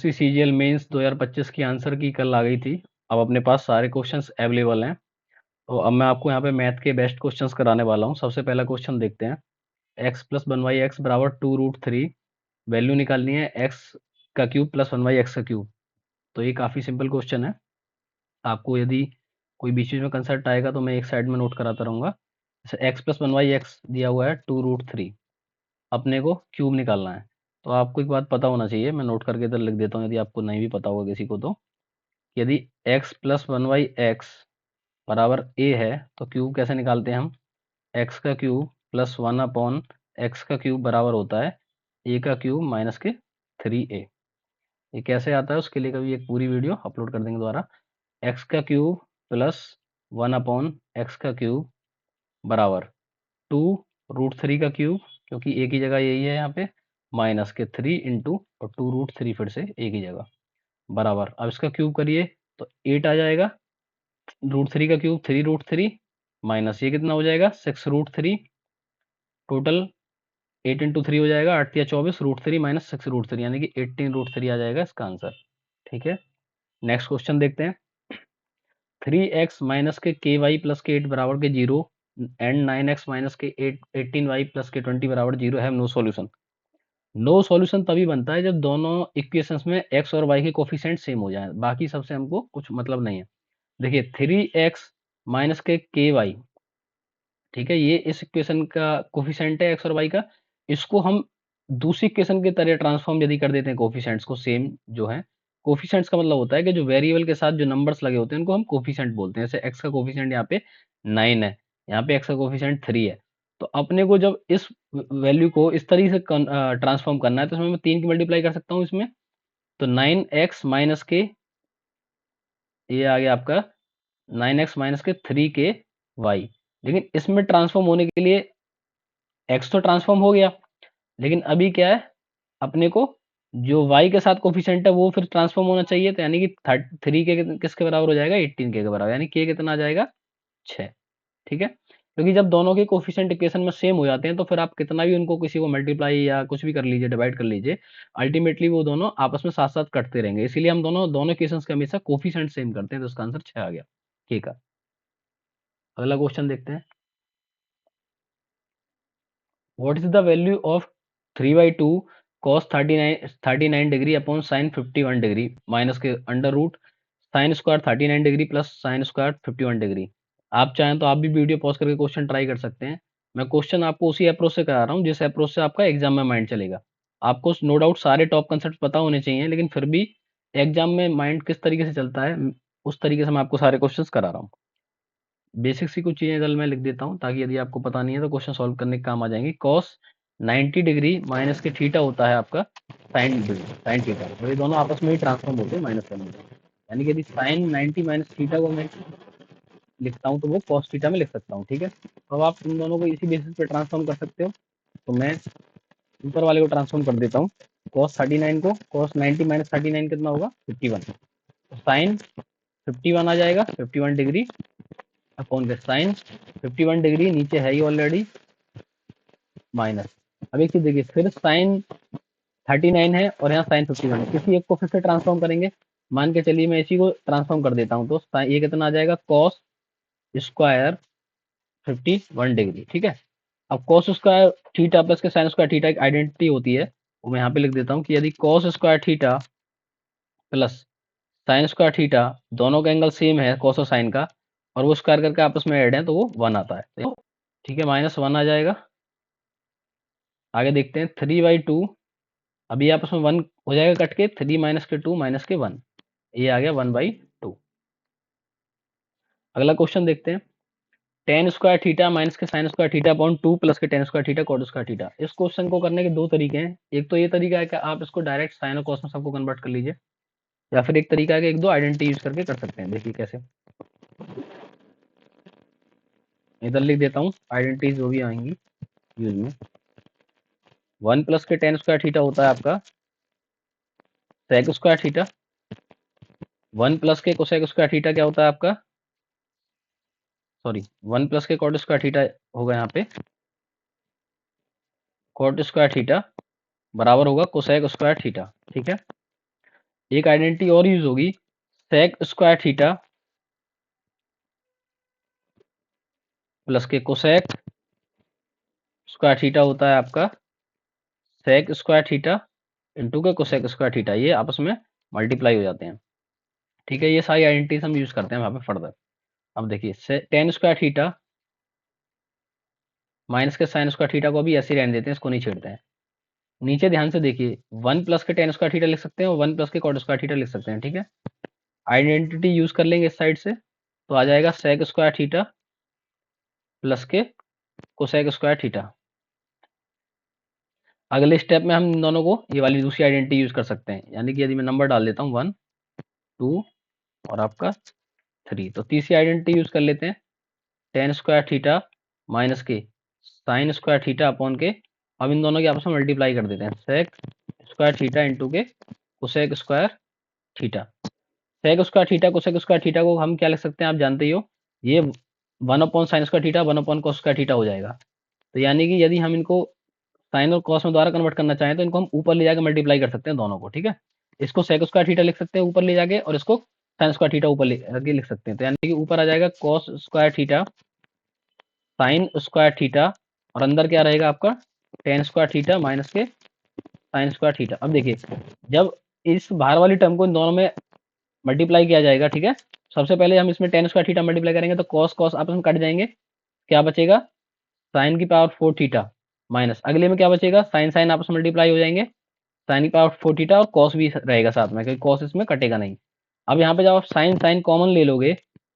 CGL mains 2025 की answer की कल आ गई थी। अब अपने पास सारे क्वेश्चंस अवेलेबल हैं। तो अब मैं आपको यहाँ पे मैथ के बेस्ट क्वेश्चंस कराने वाला हूँ। सबसे पहला क्वेश्चन देखते हैं। X plus one y x बराबर 2√3, वैल्यू निकालनी है एक्स का cube plus one y x का क्यूब। तो ये काफ़ी सिंपल क्वेश्चन है। आपको यदि कोई बीच बीच में कंसेप्ट आएगा तो मैं एक साइड में नोट कराता रहूँगा। जैसे x plus one y x दिया हुआ है 2√3, अपने को क्यूब निकालना है। तो आपको एक बात पता होना चाहिए, मैं नोट करके इधर लिख देता हूँ यदि आपको नहीं भी पता होगा किसी को तो। यदि x plus one y x बराबर a है तो क्यूब कैसे निकालते हैं हम? x का क्यूब प्लस 1/x का क्यूब बराबर होता है a का क्यूब माइनस के 3a। ये कैसे आता है उसके लिए कभी एक पूरी वीडियो अपलोड कर देंगे दोबारा। x का क्यूब प्लस 1/x का क्यूब बराबर 2√3 का क्यूब, क्योंकि a की जगह यही है यहाँ पे, माइनस के 3 इंटू और 2√3 फिर से a की जगह बराबर। अब इसका क्यूब करिए तो 8 आ जाएगा। √3 का क्यूब 3√3 माइनस ये कितना हो जाएगा 6√3। टोटल 8 इंटू 3 हो जाएगा 8 या 24, √3 माइनस 6√3 यानी कि 18√3 आ जाएगा इसका आंसर। ठीक है, नेक्स्ट क्वेश्चन देखते हैं। 3x माइनस के ky प्लस के 8 बराबर के 0 एंड 9x माइनस के 18y प्लस के 20 बराबर 0 है नो सॉल्यूशन। नो सॉल्यूशन तभी बनता है जब दोनों इक्वेशंस में x और y के कोफिशिएंट सेम हो जाएं, बाकी सबसे हमको कुछ मतलब नहीं है। देखिए 3x माइनस के ky, ठीक है, ये इस इक्वेशन का कोफिशिएंट है एक्स और वाई का। इसको हम दूसरी इक्वेशन की तरह ट्रांसफॉर्म यदि कर देते हैं कोफिशिएंट्स को सेम जो है। कोफिशिएंट्स का मतलब होता है कि जो वेरिएबल के साथ जो नंबर्स लगे होते हैं उनको हम कोफिशिएंट बोलते हैं। जैसे एक्स का कोफिशिएंट यहाँ पे 9 है, यहाँ पे एक्स का कोफिशिएंट 3 है। तो अपने को जब इस वैल्यू को इस तरीके से ट्रांसफॉर्म करना है तो इसमें मैं 3 की मल्टीप्लाई कर सकता हूँ इसमें। तो 9x माइनस के, ये आ गया आपका 9x माइनस के 3 k y। लेकिन इसमें ट्रांसफॉर्म होने के लिए x तो ट्रांसफॉर्म हो गया, लेकिन अभी क्या है, अपने को जो y के साथ कोफिशिएंट है वो फिर ट्रांसफॉर्म होना चाहिए। तो यानी कि 3 के किसके बराबर हो जाएगा 18 के बराबर, यानी k कितना आ जाएगा 6। ठीक है, क्योंकि जब दोनों के कोफिशिएंट इक्वेशन में सेम हो जाते हैं तो फिर आप कितना भी उनको किसी को मल्टीप्लाई या कुछ भी कर लीजिए, डिवाइड कर लीजिए, अल्टीमेटली वो दोनों आपस में साथ साथ कटते रहेंगे। इसीलिए हम दोनों दोनों इक्वेशंस के हमेशा कोफिशिएंट सेम करते हैं। तो इसका आंसर 6 आ गया। ठीक है, अगला क्वेश्चन देखते हैं। What is the value of 3/2 cos 39 degree upon sine 51 degree minus के under root sine square 39 degree plus sine square 51 degree. आप चाहें तो आप भी वीडियो पॉज करके क्वेश्चन ट्राई कर सकते हैं। मैं क्वेश्चन आपको उसी अप्रोच से करा रहा हूँ जिस अप्रोच से आपका एग्जाम में माइंड चलेगा। आपको नो डाउट सारे टॉप कंसेप्ट पता होने चाहिए, लेकिन फिर भी एग्जाम में माइंड किस तरीके से चलता है उस तरीके से मैं आपको सारे क्वेश्चन करा रहा हूँ। बेसिक सी कुछ चीज़ें इधर मैं लिख देता हूँ ताकि यदि आपको पता नहीं है तो क्वेश्चन सॉल्व करने के काम आ जाएंगे। कॉस 90 डिग्री माइनस के थीटा होता है आपका साइन डिग्री, साइन थीटा, तो ये दोनों आपस में ही ट्रांसफॉर्म होते हैं माइनस करने में। यानी कि यदि साइन 90 माइनस थीटा को मैं लिखता हूँ तो वो कॉस थीटा में लिख सकता हूँ। ठीक है, तो अब आप इन दोनों को इसी बेसिस पे ट्रांसफॉर्म कर सकते हो। तो मैं ऊपर वाले को ट्रांसफॉर्म कर देता हूँ। कॉस 39 को कॉस 90 माइनस 39 कितना होगा 51, तो साइन 51 आ जाएगा 51 डिग्री अपॉन के साइन 51 डिग्री नीचे है ही ऑलरेडी माइनस। अब एक चीज देखिए, फिर साइन 39 है और यहाँ साइन 51 है, किसी एक को फिर से ट्रांसफॉर्म करेंगे। मान के चलिए मैं इसी को ट्रांसफॉर्म कर देता हूँ, तो ये कितना आ जाएगा कॉस स्क्वायर 51 डिग्री। ठीक है, अब कॉस स्क्वायर थीटा प्लस के साइन स्क्वायर थीटा एक आइडेंटिटी होती है, वो मैं यहाँ पे लिख देता हूँ कि यदि cos square theta plus sine square theta दोनों का एंगल सेम है कॉस और साइन का, और वो स्क्वायर करके आपस में ऐड है तो वो 1 आता है। ठीक है, -1 आ जाएगा। आगे देखते हैं 3/2, अभी आपस में 1 हो जाएगा कट के, 3 माइनस के 2 माइनस के 1, ये आ गया 1/2। अगला क्वेश्चन देखते हैं। टेन स्क्वायर थीटा माइनस के sine square theta upon 2 plus के tan square theta cot square theta. इस क्वेश्चन को करने के दो तरीके हैं। एक तो ये तरीका है कि आप इसको डायरेक्ट साइन और कॉस में सबको कन्वर्ट कर लीजिए, या फिर एक तरीका है कि एक दो आइडेंटिटी यूज करके कर सकते हैं। देखिए कैसे, इधर लिख देता हूँ आइडेंटिटीज जो भी आएंगी यूज में। 1 प्लस के टेन स्क्वायर थीटा होता है आपका सेक स्क्वायर थीटा, 1 प्लस के कोसेक स्क्वायर थीटा क्या होता है आपका, सॉरी 1 प्लस के कॉट स्क्वायर थीटा होगा यहाँ पे कॉट स्क्वायर थीटा बराबर होगा कोसेक स्क्वायर थीटा। ठीक है, एक आइडेंटिटी और यूज होगी, सेक स्क्वायर थीटा प्लस के कोसेक स्क्वायर थीटा होता है आपका सेक स्क्वायर थीटा इंटू के कोसेक स्क्वायर थीटा, ये आपस में मल्टीप्लाई हो जाते हैं। ठीक है, ये सारी आइडेंटिटीज हम यूज करते हैं वहां पे फर्दर। अब देखिए टेन स्क्वायर थीटा माइनस के साइन स्क्वायर थीटा को भी ऐसे ही रहने देते हैं, इसको नहीं छेड़ते हैं। नीचे ध्यान से देखिए, वन प्लस के टेन स्क्वायर थीटा लिख सकते हैं और वन प्लस के कॉट स्क्वायर थीटा लिख सकते हैं। ठीक है, आइडेंटिटी यूज कर लेंगे इस साइड से, तो आ जाएगा सेक स्क्वायर थीटा प्लस के कोसेक स्क्वायर थीटा। अगले स्टेप में हम इन दोनों को ये वाली दूसरी आइडेंटिटी यूज कर सकते हैं, यानी कि यदि मैं नंबर डाल देता हूँ 1 2 और आपका 3, तो तीसरी आइडेंटिटी यूज कर लेते हैं, टेन स्क्वायर थीटा माइनस के साइन स्क्वायर थीटा अपॉन के, अब इन दोनों की आपस में मल्टीप्लाई कर देते हैं, सेक स्क्वायर थीटा इंटू के cosec square theta. Sec square theta cosec square theta को हम क्या लिख सकते हैं, आप जानते ही हो, ये 1 upon sine square theta 1 upon cos square theta हो जाएगा। तो यानी कि यदि हम इनको साइन और कॉस में दोबारा कन्वर्ट करना चाहें तो इनको हम ऊपर ले जाकर मल्टीप्लाई कर सकते हैं दोनों को। ठीक है, इसको सेक स्क्वायर थीटा लिख सकते हैं ऊपर ले जाके, और इसको साइन स्क्वायर थीटा ऊपर ले के लिख सकते हैं। तो यानी कि ऊपर आ जाएगा cos square theta sine square theta, और अंदर क्या रहेगा आपका टेन स्क्वायर थीटा माइनस के साइन स्क्वायर थीटा। अब देखिए, जब इस बाहर वाली टर्म को इन दोनों में मल्टीप्लाई किया जाएगा, ठीक है, सबसे पहले हम इसमें टेन स्क्वायर थीटा मल्टीप्लाई करेंगे तो कॉस कॉस आपस में कट जाएंगे, क्या बचेगा साइन की पावर 4 थीटा, माइनस अगले में क्या बचेगा साइन साइन आपस में मल्टीप्लाई हो जाएंगे, साइन की पावर 4 थीटा और कॉस भी रहेगा साथ में, क्योंकि कॉस इसमें कटेगा नहीं। अब यहाँ पे जब आप साइन साइन कॉमन ले लोगे,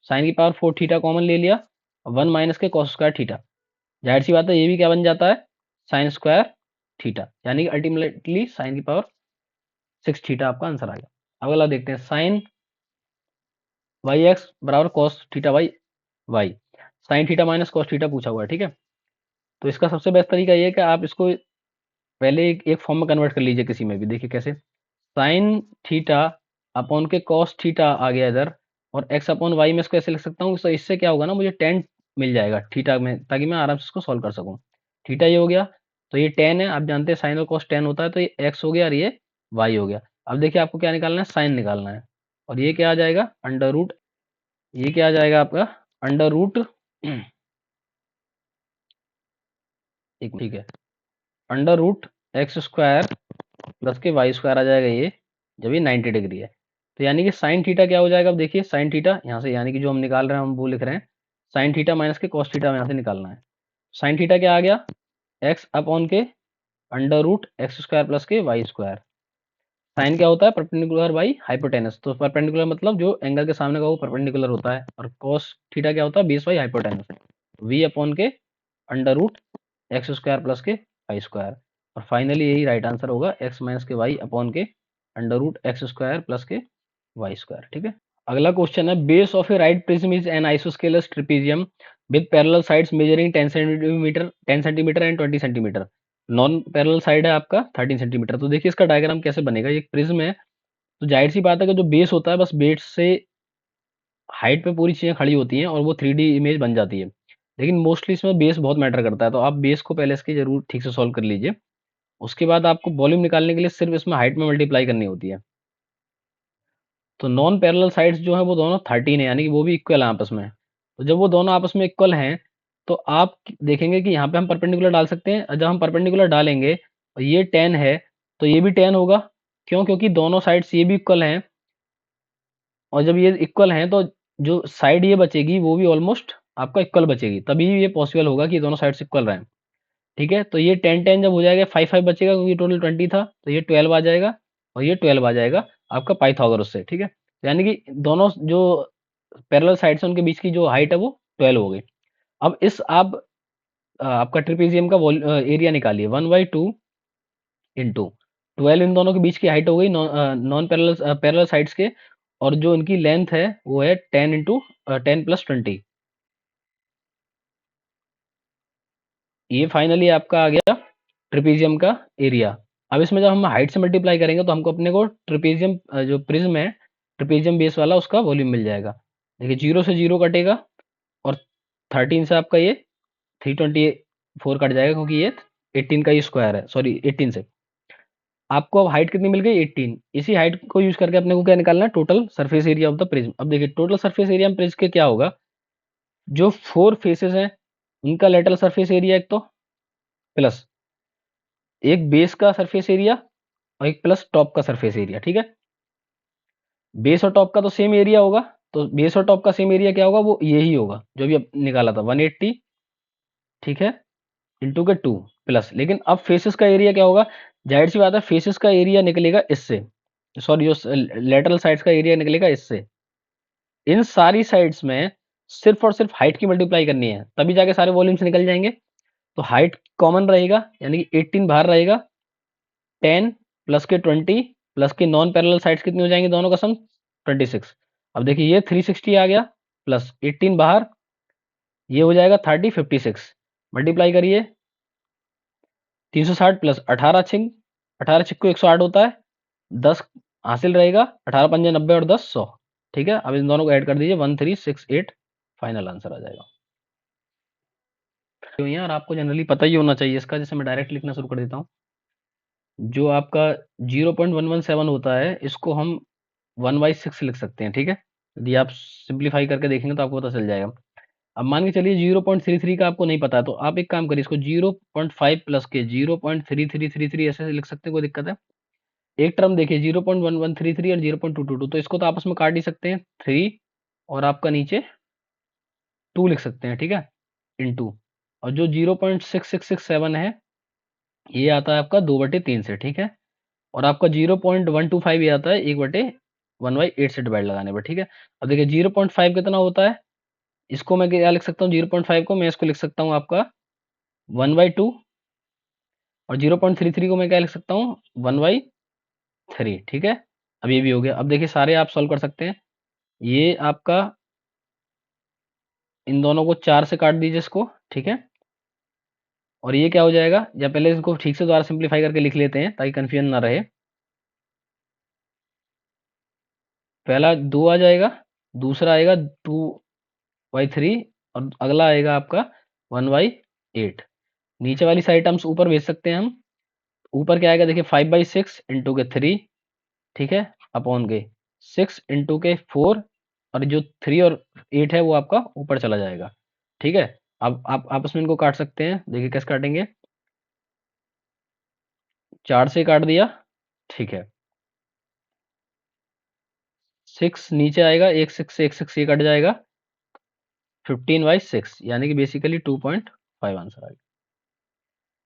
साइन की पावर 4 थीटा कॉमन ले लिया, 1 minus k cos square theta, जाहिर सी बात है ये भी क्या बन जाता है साइन स्क्वायर थीटा, यानी कि अल्टीमेटली साइन की पावर 6 थीटा आपका आंसर आ गया। अब अगला देखते हैं, साइन वाई एक्स बराबर cos theta y y, sine theta minus cos theta पूछा हुआ है। ठीक है, तो इसका सबसे बेस्ट तरीका ये है कि आप इसको पहले एक फॉर्म में कन्वर्ट कर लीजिए किसी में भी। देखिए कैसे, साइन थीटा अपॉन के कॉस थीटा आ गया इधर, और एक्स अपॉन वाई में इसको ऐसे लिख सकता हूँ, तो इससे क्या होगा ना, मुझे टेन मिल जाएगा थीटा में, ताकि मैं आराम से इसको सॉल्व कर सकूँ। थीटा ये हो गया, तो ये टेन है, आप जानते हैं साइन और कॉस टेन होता है, तो ये एक्स हो गया और ये वाई हो गया। अब देखिए आपको क्या निकालना है, साइन निकालना है, और ये क्या आ जाएगा अंडर रूट, ये क्या आ जाएगा आपका अंडर रूट एक, ठीक है, under root x square plus के वाई स्क्वायर आ जाएगा ये, जब ये 90 डिग्री है। तो यानी कि साइन थीटा क्या हो जाएगा, अब देखिए साइन थीटा यहाँ से, यानी कि जो हम निकाल रहे हैं हम वो लिख रहे हैं, sine theta minus k cos theta यहाँ से निकालना है। साइन थीटा क्या आ गया एक्स अपॉन के under root x square plus के वाई स्क्वायर। साइन क्या होता है परपेंडिकुलर बाई हाइपोटेनस, तो परपेंडिकुलर मतलब जो एंगल के सामने का वो परपेंडिकुलर होता है, और कॉस थीटा क्या होता है base by hypotenuse, V upon के under root x square plus के वाई स्क्वायर, और फाइनली यही राइट आंसर होगा एक्स माइनस के वाई अपॉन के under root x square plus के वाई स्क्वायर। ठीक है, अगला क्वेश्चन है, base of a right prism is an isosceles trapezium with parallel sides measuring 10 centimetre and 20 centimetre, non parallel side है आपका 13 centimetre. तो देखिए इसका डायग्राम कैसे बनेगा, ये प्रिज्म है, तो जाहिर सी बात है कि जो बेस होता है बस बेस से हाइट पे पूरी चीज़ें खड़ी होती हैं और वो 3D इमेज बन जाती है, लेकिन मोस्टली इसमें बेस बहुत मैटर करता है, तो आप बेस को पहले इसकी जरूर ठीक से सॉल्व कर लीजिए। उसके बाद आपको वॉल्यूम निकालने के लिए सिर्फ इसमें हाइट में मल्टीप्लाई करनी होती है। तो नॉन पैरेलल साइड्स जो है वो दोनों 13 है, यानी कि वो भी इक्वल है आपस में। तो जब वो दोनों आपस में इक्वल हैं, तो आप देखेंगे कि यहाँ पे हम परपेंडिकुलर डाल सकते हैं, और जब हम परपेंडिकुलर डालेंगे और ये 10 है तो ये भी 10 होगा, क्यों, क्योंकि दोनों साइड्स ये भी इक्वल हैं, और जब ये इक्वल हैं तो जो साइड ये बचेगी वो भी ऑलमोस्ट आपका इक्वल बचेगी, तभी ये पॉसिबल होगा कि दोनों साइड्स इक्वल रहें। ठीक है, तो ये 10 जब हो जाएगा 5 बचेगा, क्योंकि टोटल 20 था, तो ये 12 आ जाएगा, और ये 12 आ जाएगा आपका पाइथागोरस से। ठीक है, तो यानी कि दोनों जो पैरेलल साइड्स हैं उनके बीच की जो हाइट है वो 12 हो गई। अब इस आप आपका ट्रिपेजियम का एरिया निकालिए, 1/2 इंटू 12 इन दोनों के बीच की हाइट हो गई नॉन पैरेलल पैरेलल साइड्स के, और जो इनकी लेंथ है वो है 10 इंटू 10 + 20, ये फाइनली आपका आ गया ट्रिपेजियम का एरिया। अब इसमें जब हम हाइट से मल्टीप्लाई करेंगे तो हमको अपने को ट्रिपेजियम जो प्रिज्म है ट्रिपेजियम बेस वाला उसका वॉल्यूम मिल जाएगा। देखिए 0 से 0 कटेगा, और 13 से आपका ये 324 कट जाएगा, क्योंकि ये 18 का ही स्क्वायर है, सॉरी 18 से। आपको अब हाइट कितनी मिल गई 18। इसी हाइट को यूज करके अपने को क्या निकालना है, total surface area of the prism. अब देखिए टोटल सरफेस एरिया में प्रिज्म के क्या होगा, जो 4 फेसेस हैं उनका लेटरल सरफेस एरिया एक तो, प्लस एक बेस का सरफेस एरिया और एक प्लस टॉप का सरफेस एरिया। ठीक है, बेस और टॉप का तो सेम एरिया होगा, तो बेस और टॉप का सेम एरिया क्या होगा, वो यही होगा जो भी अब निकाला था 180, ठीक है, इंटू के 2 प्लस। लेकिन अब फेसेस का एरिया क्या होगा, जाहिर सी बात है फेसेस का एरिया निकलेगा इससे, सॉरी जो लेटरल साइड्स का एरिया निकलेगा इससे। इन सारी साइड्स में सिर्फ और सिर्फ हाइट की मल्टीप्लाई करनी है, तभी जाके सारे वॉल्यूम्स निकल जाएंगे। तो हाइट कॉमन रहेगा, यानी कि 18 बाहर रहेगा, 10 प्लस के 20 प्लस के नॉन पैरेलल साइड्स कितनी हो जाएंगी, दोनों का सम 26। अब देखिए ये 360 आ गया, प्लस 18 बाहर, ये हो जाएगा 30 56, मल्टीप्लाई करिए 360 प्लस 18 छिंग, 18 छिक्को 108 होता है, 10 हासिल रहेगा, 18 पंजे 90 और 10 100। ठीक है, अब इन दोनों को ऐड कर दीजिए 1368, फाइनल आंसर आ जाएगा। तो यार आपको जनरली पता ही होना चाहिए इसका, जैसे मैं डायरेक्ट लिखना शुरू कर देता हूँ। जो आपका 0.117 होता है इसको हम 1/6 लिख सकते हैं। ठीक है, यदि आप सिंप्लीफाई करके देखेंगे तो आपको पता चल जाएगा। अब मान के चलिए 0.33 का आपको नहीं पता है, तो आप एक काम करिए, इसको 0.5 प्लस के 0.3333 ऐसे लिख सकते हैं, कोई दिक्कत है। एक टर्म देखिए 0.1133 और 0.222, तो इसको तो आपस में काट ही सकते हैं, 3 और आपका नीचे 2 लिख सकते हैं। ठीक है, इनटू, और जो 0.6667 है ये आता है आपका 2/3 से। ठीक है, और आपका 0.125 ये आता है 1/1/8 से डिवाइड लगाने पर। ठीक है, अब देखिए 0.5 कितना होता है, इसको मैं क्या लिख सकता हूँ, 0.5 को मैं इसको लिख सकता हूँ आपका 1/2, और 0.33 को मैं क्या लिख सकता हूँ 1/3। ठीक है, अब ये भी हो गया। अब देखिए सारे आप सॉल्व कर सकते हैं, ये आपका इन दोनों को 4 से काट दीजिए इसको। ठीक है, और ये क्या हो जाएगा, या पहले इसको ठीक से दोबारा सिंप्लीफाई करके लिख लेते हैं ताकि कंफ्यूजन ना रहे। पहला 2 आ जाएगा, दूसरा आएगा 2/3, और अगला आएगा आपका 1/8। नीचे वाली सारी टर्म्स ऊपर भेज सकते हैं हम। ऊपर क्या आएगा देखिए 5/6 इंटू के 3, ठीक है, अपॉन के 6 इंटू के 4, और जो 3 और 8 है वो आपका ऊपर चला जाएगा। ठीक है, अब आप आपस में इनको काट सकते हैं, देखिए कैसे काटेंगे, 4 से काट दिया। ठीक है, 6 नीचे आएगा, एक 6 से एक 6 ये कट जाएगा, 15/6, यानी कि बेसिकली 2.5 आंसर आएगा।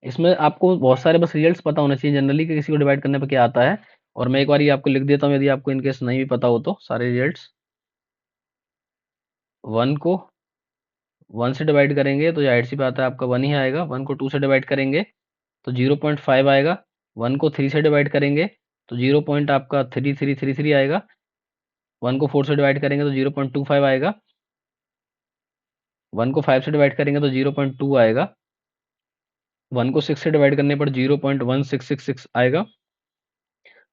इसमें आपको बहुत सारे बस रिजल्ट्स पता होने चाहिए जनरली कि किसी को डिवाइड करने पर क्या आता है, और मैं एक बार ये आपको लिख देता हूँ यदि आपको इनकेस नहीं भी पता हो तो सारे रिजल्ट्स। 1 को 1 से डिवाइड करेंगे तो जाहिर सी बात है आपका 1 ही आएगा, 1 को 2 से डिवाइड करेंगे तो 0.5 आएगा, 1 को 3 से डिवाइड करेंगे तो 0 पॉइंट आपका 3333 आएगा, 1 को 4 से डिवाइड करेंगे तो 0.25 आएगा, 1 को 5 से डिवाइड करेंगे तो 0.2 आएगा, 1 को 6 से डिवाइड करने पर 0.1666 आएगा,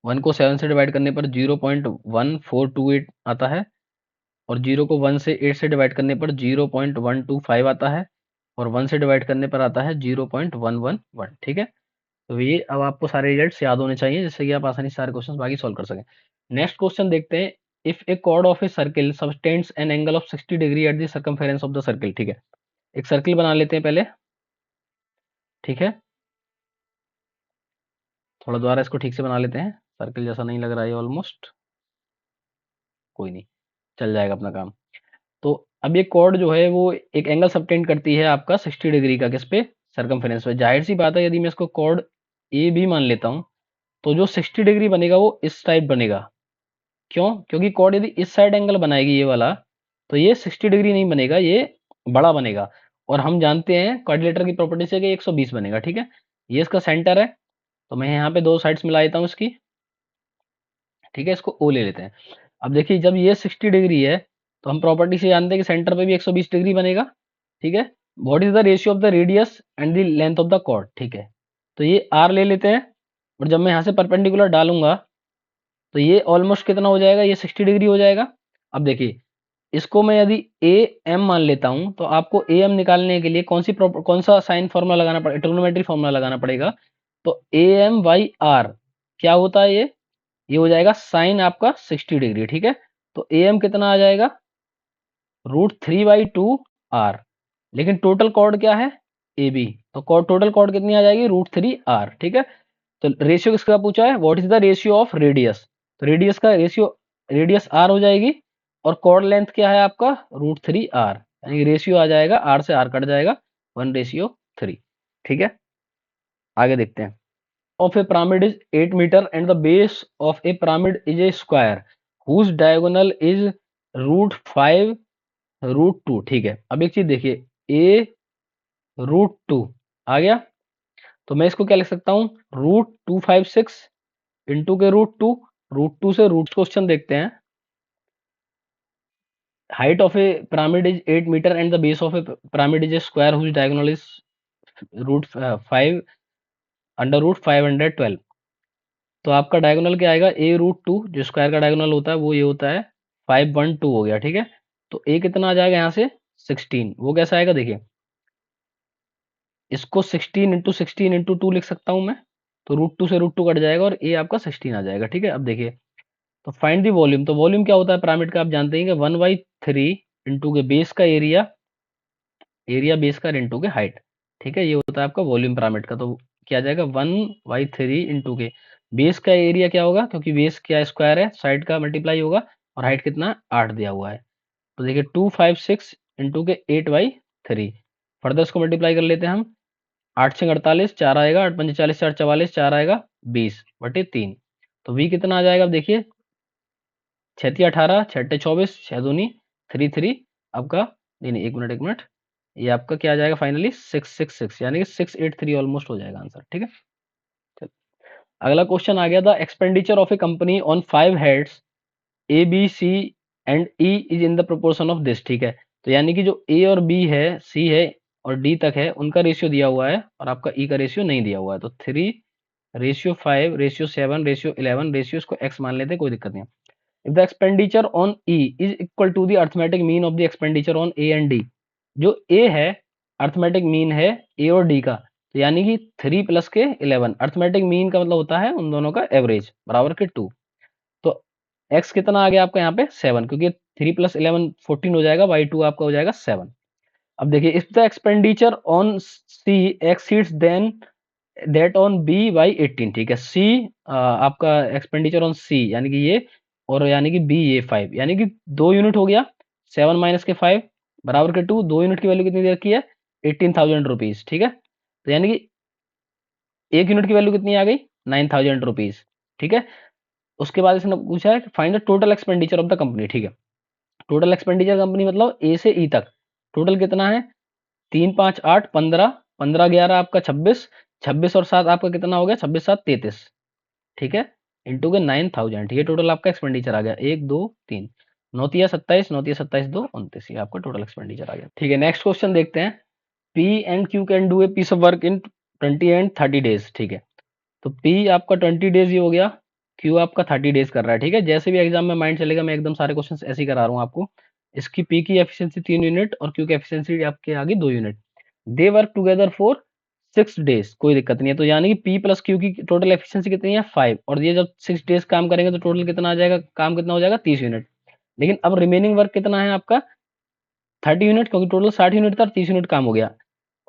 1 को 7 से डिवाइड करने पर 0.1428 आता है, और 0 को 1 से 8 से डिवाइड करने पर 0.125 आता है, और 1 से डिवाइड करने पर आता है 0.111। ठीक है, तो ये अब आपको सारे रिजल्ट्स याद होने चाहिए जिससे कि आप आसानी से सारे क्वेश्चन बाकी सॉल्व कर सकें। नेक्स्ट क्वेश्चन देखते हैं, if a chord of a circle subtends an angle of 60 degree at the circumference of the circle. ठीक है, एक सर्किल बना लेते हैं पहले। ठीक है, थोड़ा दोबारा इसको ठीक से बना लेते हैं, सर्किल जैसा नहीं लग रहा है ऑलमोस्ट, कोई नहीं, चल जाएगा अपना काम। तो अब ये कॉर्ड जो है वो एक एंगल सबटेंड करती है आपका 60 डिग्री का, किस पे, सर्कमफेरेंस पे। जाहिर सी बात है यदि मैं इसको कॉर्ड ए भी मान लेता हूँ तो जो 60 डिग्री बनेगा वो इस टाइप बनेगा। क्यों, क्योंकि कॉर्ड यदि इस साइड एंगल बनाएगी ये वाला, तो ये 60 डिग्री नहीं बनेगा, ये बड़ा बनेगा, और हम जानते हैं क्वाड्रिलेटर की प्रॉपर्टी से कि 120 बनेगा। ठीक है, ये इसका सेंटर है, तो मैं यहाँ पे दो साइड्स मिला देता हूँ इसकी। ठीक है, इसको ओ ले लेते हैं। अब देखिए जब ये 60 डिग्री है तो हम प्रॉपर्टी से जानते हैं कि सेंटर पे भी 120 डिग्री बनेगा। ठीक है, what is the ratio of the radius and the length of the chord. ठीक है, तो ये आर ले लेते हैं, और जब मैं यहाँ से परपेंडिकुलर डालूंगा तो ये ऑलमोस्ट कितना हो जाएगा, ये 60 डिग्री हो जाएगा। अब देखिए इसको मैं यदि ए एम मान लेता हूं तो आपको ए एम निकालने के लिए कौन सा साइन फॉर्मूला लगाना पड़ेगा, ट्रिग्नोमेट्री फॉर्मूला लगाना पड़ेगा। तो ए एम बाई आर क्या होता है ये हो जाएगा साइन आपका 60 डिग्री, ठीक है। तो AM कितना आ जाएगा, √3/2 r, लेकिन टोटल कॉर्ड क्या है, AB, तो टोटल कॉर्ड कितनी आ जाएगी, √3r, ठीक है। तो रेशियो किसका पूछा है, what is the ratio of radius, तो रेडियस का रेशियो, रेडियस r हो जाएगी और कॉर्ड लेंथ क्या है आपका, √3r, यानी रेशियो आ जाएगा, r से r कट जाएगा, 1:3, ठीक है। आगे देखते हैं। of a pyramid is 8 meter and the base of a pyramid is a square whose diagonal is √5 √2, ठीक है। अब एक चीज देखिए, a√2 आ गया, तो मैं इसको क्या लिख सकता हूँ, √256 इंटू के √2 से रूट क्वेश्चन देखते हैं। Height of a pyramid is 8 metre and the base of a pyramid is a square whose diagonal is √5 √512, तो आपका डायगोनल क्या आएगा, a√2, जो स्क्वायर का डायगोनल होता है वो ये होता है 512 हो गया, ठीक है। तो a कितना आ जाएगा यहाँ से 16, वो कैसा आएगा देखिए, इसको 16 × 2 लिख सकता हूँ मैं, तो √2 से √2 कट जाएगा और a आपका 16 आ जाएगा, ठीक है। अब देखिए, तो फाइंड दी वॉल्यूम, तो वॉल्यूम क्या होता है पिरामिड का, आप जानते हैं कि 1/3 इंटू के बेस का एरिया, एरिया बेस का इंटू के हाइट, ठीक है, ये होता है आपका वॉल्यूम पिरामिड का। तो क्या आ जाएगा 1/3 इंटू के बेस का एरिया क्या होगा, क्योंकि बेस क्या स्क्वायर है, साइड का मल्टीप्लाई होगा, और हाइट कितना 8 दिया हुआ है, तो देखिए 256 इंटू के 8/3, फर्दर इसको मल्टीप्लाई कर लेते हैं हम, 8×6 = 48, 4 आएगा, 8×5 = 40, 4 × 44, 4 आएगा 20/3, तो v कितना आ जाएगा, अब देखिए 6×3 = 18, 6×8 = 24, 6×2 = 3 आपका, नहीं नहीं, एक मिनट, ये आपका क्या आ जाएगा फाइनली 666, यानी कि 683 ऑलमोस्ट हो जाएगा आंसर, ठीक है। चलो, अगला क्वेश्चन आ गया, the expenditure of A company on 5 heads ABC and E is in the proportion of this, ठीक है। तो यानी कि जो A और B है, C है और D तक है, उनका रेशियो दिया हुआ है और आपका E का रेशियो नहीं दिया हुआ है, तो 3:5:7:11 रेशियो, इसको x मान लेते हैं, कोई दिक्कत नहीं है। If the expenditure on E is equal to the arithmetic mean of the expenditure on A and D, जो A है अर्थमेटिक मीन है A और D का, तो यानी कि 3 + के 11, अर्थमेटिक मीन का मतलब होता है उन दोनों का एवरेज बराबर के 2, तो x कितना आ गया आपका यहाँ पे 7, क्योंकि 3 + 11 14 हो जाएगा, y2 आपका हो जाएगा 7। अब देखिए, if the expenditure on C exceeds then that on B/18, ठीक है। C आपका एक्सपेंडिचर ऑन C यानी कि ये, और यानी कि B ये 5, यानी कि 2 यूनिट हो गया, 7 - के 5 बराबर के 2, 2 यूनिट की वैल्यू कितनी दे रखी है, 18,000 रुपीज, ठीक है। तो यानी कि 1 यूनिट की वैल्यू कितनी आ गई, 9,000 रुपीज, ठीक है। उसके बाद इसने पूछा है find the total expenditure of the company, ठीक है। टोटल एक्सपेंडिचर कंपनी मतलब ए से ई तक, टोटल कितना है, 3 5 8 15, 15 11 आपका 26, 26 और 7 आपका कितना हो गया, 26 7 33, ठीक है, इंटू के 9,000, ठीक है। टोटल आपका एक्सपेंडिचर आ गया 1 2 3, 9 27, 9 27 2 29, ये आपका टोटल एक्सपेंडिचर आ गया, ठीक है। नेक्स्ट क्वेश्चन देखते हैं, P and Q can do a piece of work in 20 and 30 days, ठीक है। तो P आपका 20 डेज ही हो गया, Q आपका 30 डेज कर रहा है, ठीक है। जैसे भी एग्जाम में माइंड चलेगा, मैं एकदम सारे क्वेश्चन ऐसे ही करा रहा हूँ आपको। इसकी P की एफिशिएंसी 3 यूनिट और Q की एफिशिएंसी आपके आगे 2 unit, they work together for 6 days, कोई दिक्कत नहीं है। तो यानी कि P + Q की टोटल एफिशिएंसी कितनी है 5, और ये जब 6 डेज काम करेंगे तो टोटल कितना आ जाएगा, काम कितना हो जाएगा 30 यूनिट। लेकिन अब रिमेनिंग वर्क कितना है आपका 30 यूनिट, क्योंकि टोटल 60 यूनिट था, 30 यूनिट काम हो गया।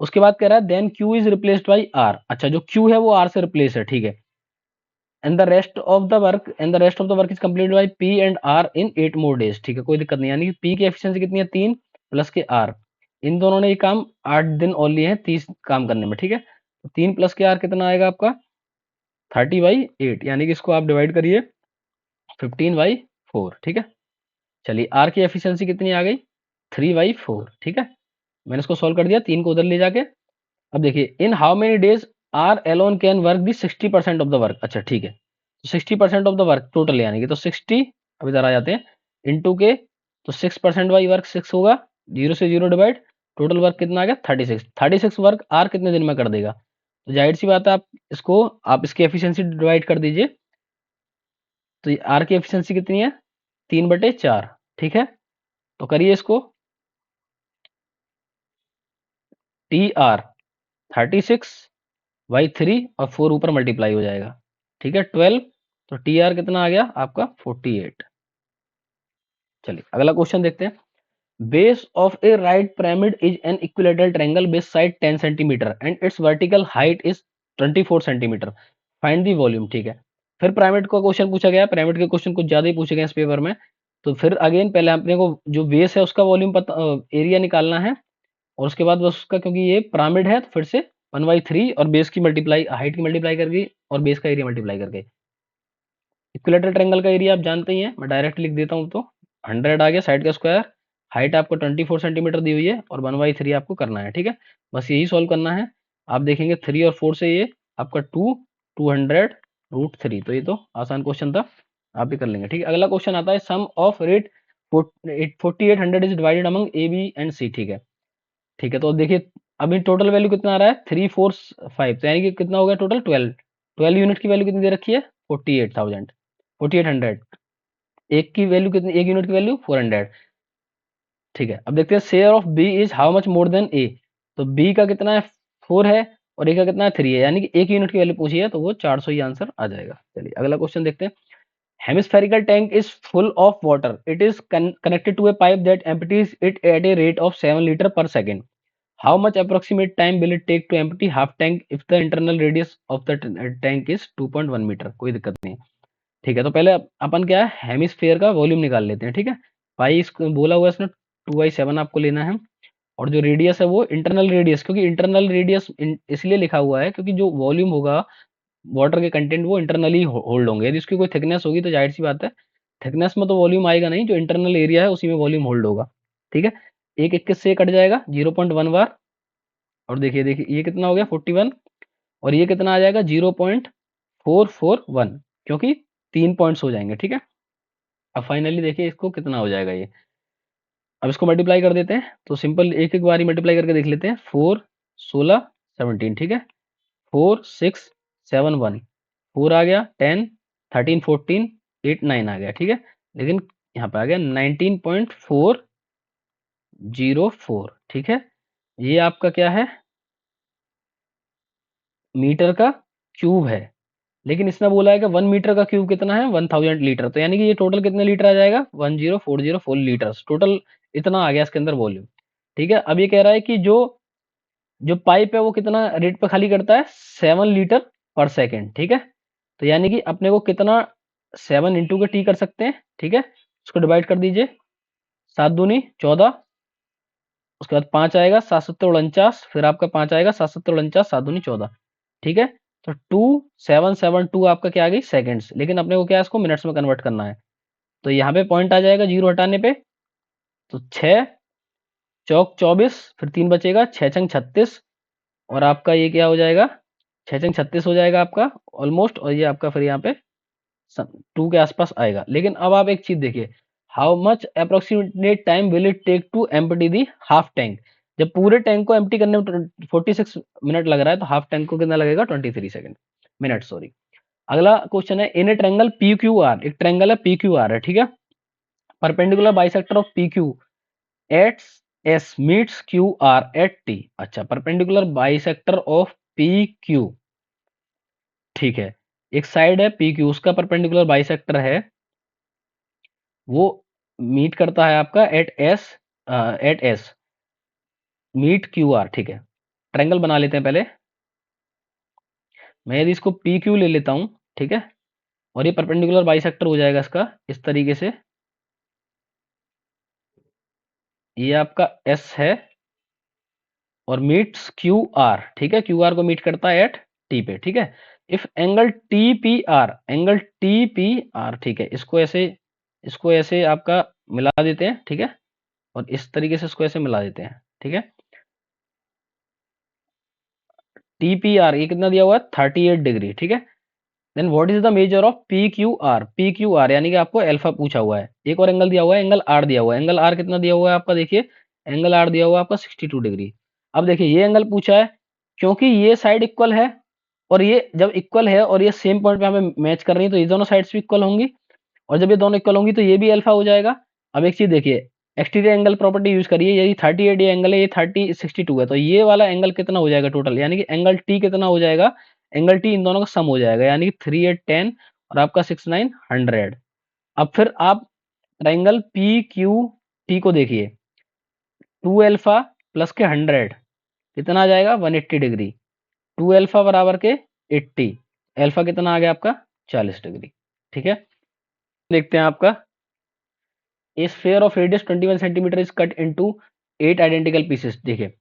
उसके बाद कह रहा है then Q is replaced by R, अच्छा जो Q है वो R से रिप्लेस है, ठीक है। And the rest of the work is completed by P and R in 8 more days, ठीक है, कोई दिक्कत नहीं। यानी कि P की एफिशिएंसी कितनी है 3 + के R, इन दोनों ने ये काम 8 दिन और लिए हैं 30 काम करने में, ठीक है। तो 3 + के R कितना आएगा आपका 30/8, यानी कि इसको आप डिवाइड करिए 15/4, ठीक है। चलिए R की एफिशिएंसी कितनी आ गई 3/4, ठीक है। मैंने इसको सॉल्व कर दिया, 3 को उधर ले जाके। अब देखिए in how many days R alone can work the 60% of the work, अच्छा ठीक है। 60% ऑफ द वर्क टोटल, यानी कि तो 60, अब इधर आ जाते हैं, इंटू के, तो 6% बाई वर्क 6 होगा, 0 से 0 डिवाइड, टोटल वर्क कितना आ गया 36, 36 वर्क R कितने दिन में कर देगा। तो जाहिर सी बात है, आप इसकी एफिशिएंसी डिवाइड कर दीजिए, तो R की एफिशिएंसी कितनी है 3/4, ठीक है। तो करिए इसको, TR 36/3 और 4 ऊपर मल्टीप्लाई हो जाएगा, ठीक है 12, तो टी आर कितना आ गया आपका 48। चलिए अगला क्वेश्चन देखते हैं। Base of a right pyramid is an equilateral triangle base side 10 centimetre and it's vertical height is 24 centimetre, find the volume. ठीक है, फिर पिरामिड का क्वेश्चन पूछा गया। पिरामिड के क्वेश्चन कुछ ज्यादा ही पूछे गए इस पेपर में, तो फिर अगेन पहले अपने को जो बेस है उसका वॉल्यूम पता, एरिया निकालना है, और उसके बाद बस उसका, क्योंकि ये पिरामिड है तो फिर से 1/3 और बेस की मल्टीप्लाई, हाइट की मल्टीप्लाई करके और बेस का एरिया मल्टीप्लाई करके। इक्विलेटरल ट्रायंगल का एरिया आप जानते ही हैं, मैं डायरेक्ट लिख देता हूँ, तो 100 आ गया साइड का स्क्वायर, हाइट आपको 24 सेंटीमीटर दी हुई है और 1/3 आपको करना है। ठीक है, बस यही सॉल्व करना है। आप देखेंगे 3 और 4 से ये आपका 200√3, तो ये तो आसान क्वेश्चन था, आप भी कर लेंगे। ठीक है, अगला क्वेश्चन आता है sum of rate 4800 is divided among A B and C. ठीक है, ठीक है, तो देखिए अभी टोटल वैल्यू कितना आ रहा है 345, तो यानी कि कितना हो गया टोटल 12। 12 यूनिट की वैल्यू कितनी दे रखी है 48,000, 4800। एक की वैल्यू कितनी, एक यूनिट की वैल्यू 400। ठीक है, अब देखते हैं share of B is how much more than A. तो बी का कितना है 4 है और ए का कितना है 3 है, यानी कि एक यूनिट की वैल्यू पूछी है, तो वो 400 ही आंसर आ जाएगा। चलिए अगला क्वेश्चन देखते हैं। Hemispherical tank is full of water, it is connected to a pipe that empties it at a rate of 7 litre per second. How much approximate time will it take to empty half tank if the internal radius of the tank is 2.1 metre. कोई दिक्कत नहीं है। ठीक है, तो पहले अपन क्या है हेमिस्फेयर का वॉल्यूम निकाल लेते हैं। ठीक है, पाई इसको बोला हुआ है इसने 2/7 आपको लेना है, और जो रेडियस है वो इंटरनल रेडियस, क्योंकि इंटरनल रेडियस इसलिए लिखा हुआ है क्योंकि जो वॉल्यूम होगा वाटर के कंटेंट वो इंटरनली होल्ड होंगे। यदि उसकी कोई थिकनेस होगी तो जाहिर सी बात है थिकनेस में तो वॉल्यूम आएगा नहीं, जो इंटरनल एरिया है उसी में वॉल्यूम होल्ड होगा। ठीक है, 1 21 से कट जाएगा 0.1 बार, और देखिए देखिए ये कितना हो गया 41, और ये कितना आ जाएगा 0.441, क्योंकि 3 पॉइंट्स हो जाएंगे। ठीक है, अब फाइनली देखिए इसको कितना हो जाएगा ये। अब इसको मल्टीप्लाई कर देते हैं, तो सिंपल एक एक बारी मल्टीप्लाई करके देख लेते हैं। 4 16 17, ठीक है, 4 6 7 1, 4 आ गया 10 13 14 8 9 आ गया। ठीक है, लेकिन यहाँ पे आ गया 19.404। ठीक है, ये आपका क्या है मीटर का क्यूब है, लेकिन इसने बोला है कि 1 मीटर का क्यूब कितना है 1000 लीटर, तो यानी कि ये टोटल कितने लीटर आ जाएगा 10404 लीटर्स टोटल, इतना आ गया इसके अंदर वॉल्यूम। ठीक है, अब ये कह रहा है कि जो जो पाइप है वो कितना रेट पे खाली करता है 7 लीटर पर सेकेंड। ठीक है, तो यानी कि अपने को कितना 7 इंटू के टी कर सकते हैं। ठीक है, उसको डिवाइड कर दीजिए, 7 दूनी 14, उसके बाद 5 आएगा 7 7 49, फिर आपका 5 आएगा 7 7 49, 7 दूनी 14। ठीक है, तो 2772 आपका क्या आ गई सेकेंड्स, लेकिन अपने को क्या है इसको मिनट्स में कन्वर्ट करना है, तो यहाँ पे पॉइंट आ जाएगा जीरो हटाने पे, तो 6 चौक 24, फिर 3 बचेगा 6 छंग 36, और आपका ये क्या हो जाएगा 6 छंग 36 हो जाएगा आपका ऑलमोस्ट, और ये आपका फिर यहाँ पे 2 के आसपास आएगा। लेकिन अब आप एक चीज देखिए, how much approximate time will it take to empty the half tank. जब पूरे टैंक को एम्प्टी करने में 46 मिनट लग रहा है, तो हाफ टैंक को कितना लगेगा 23 सेकंड, मिनट सॉरी। अगला क्वेश्चन है in a triangle P Q R, एक ट्रायंगल है पी क्यू आर है। ठीक है, perpendicular bisector of P Q at S meets Q R at T. अच्छा, perpendicular bisector of P Q, ठीक है, एक साइड है पी क्यू, उसका परपेंडिकुलर बाइसेक्टर है, वो मीट करता है आपका at S meet Q R. ठीक है, ट्रायंगल बना लेते हैं पहले। मैं यदि इसको पी क्यू ले लेता हूं, ठीक है, और ये परपेंडिकुलर बाइसेक्टर हो जाएगा इसका इस तरीके से, ये आपका एस है और मीट्स क्यू आर। ठीक है, क्यू आर को मीट करता है एट टी पे। ठीक है, if angle T P R, angle T P R, ठीक है, इसको ऐसे आपका मिला देते हैं। ठीक है, और इस तरीके से इसको ऐसे मिला देते हैं। ठीक है, टी पी आर ये कितना दिया हुआ है 38 डिग्री। ठीक है, then what is the measure of P Q R, P Q R यानी कि आपको अल्फा पूछा हुआ है। एक और एंगल दिया हुआ है एंगल आर दिया हुआ है, एंगल आर कितना दिया हुआ है आपका, देखिए एंगल आर दिया हुआ है आपका 62 डिग्री। अब देखिए ये एंगल पूछा है क्योंकि ये साइड इक्वल है, और ये जब इक्वल है और ये सेम पॉइंट पे हमें मैच कर रही है, तो ये दोनों साइड्स भी इक्वल होंगी, और जब ये दोनों इक्वल होंगी तो ये भी अल्फा हो जाएगा। अब एक चीज देखिए, एक्सटीरियर एंगल प्रॉपर्टी यूज करिए, यदि 38 ये एंगल है, ये 62 है, तो ये वाला एंगल कितना हो जाएगा टोटल, यानी कि एंगल टी कितना हो जाएगा एंगल टी इन दोनों का सम हो जाएगा, यानी कि 3 8 10 और आपका 6 9 100। अब फिर आप ट्राइंगल पी क्यू टी को देखिए, 2 अल्फा प्लस के 100 कितना आ जाएगा 180 डिग्री, 2 अल्फा बराबर के 80, अल्फा कितना आ गया आपका 40 डिग्री। ठीक है, देखते हैं आपका ए sphere of radius 21 centimetre is cut into 8 identical pieces. देखिए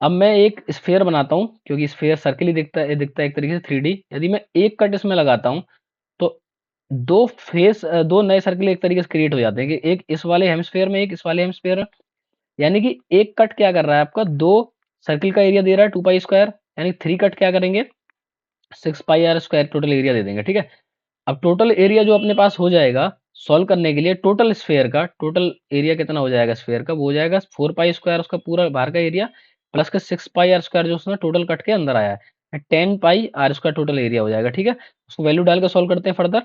अब मैं एक स्फीयर बनाता हूँ, क्योंकि स्फीयर सर्किल ही दिखता है एक तरीके से 3D। यदि मैं एक कट इसमें लगाता हूँ तो दो नए सर्किल एक तरीके से क्रिएट हो जाते हैं, कि एक इस वाले हेमिस्फीयर में, एक इस वाले हेमिस्फीयर में। यानी कि एक कट क्या कर रहा है आपका, दो सर्किल का एरिया दे रहा है 2 पाई स्क्वायर, यानी 3 कट क्या करेंगे 6 पाई आर स्क्वायर टोटल एरिया दे देंगे। ठीक है, अब टोटल एरिया जो अपने पास हो जाएगा सॉल्व करने के लिए, टोटल स्फीयर का टोटल एरिया कितना हो जाएगा स्फीयर का, वो हो जाएगा 4 पाई स्क्वायर उसका पूरा बाहर का एरिया, प्लस का 6 पाई आर स्क्वायर जो उसने टोटल कट के अंदर आया है, 10 पाई आर स्क्वायर टोटल एरिया हो जाएगा। ठीक है, उसको वैल्यू डाल के सॉल्व करते हैं फर्दर।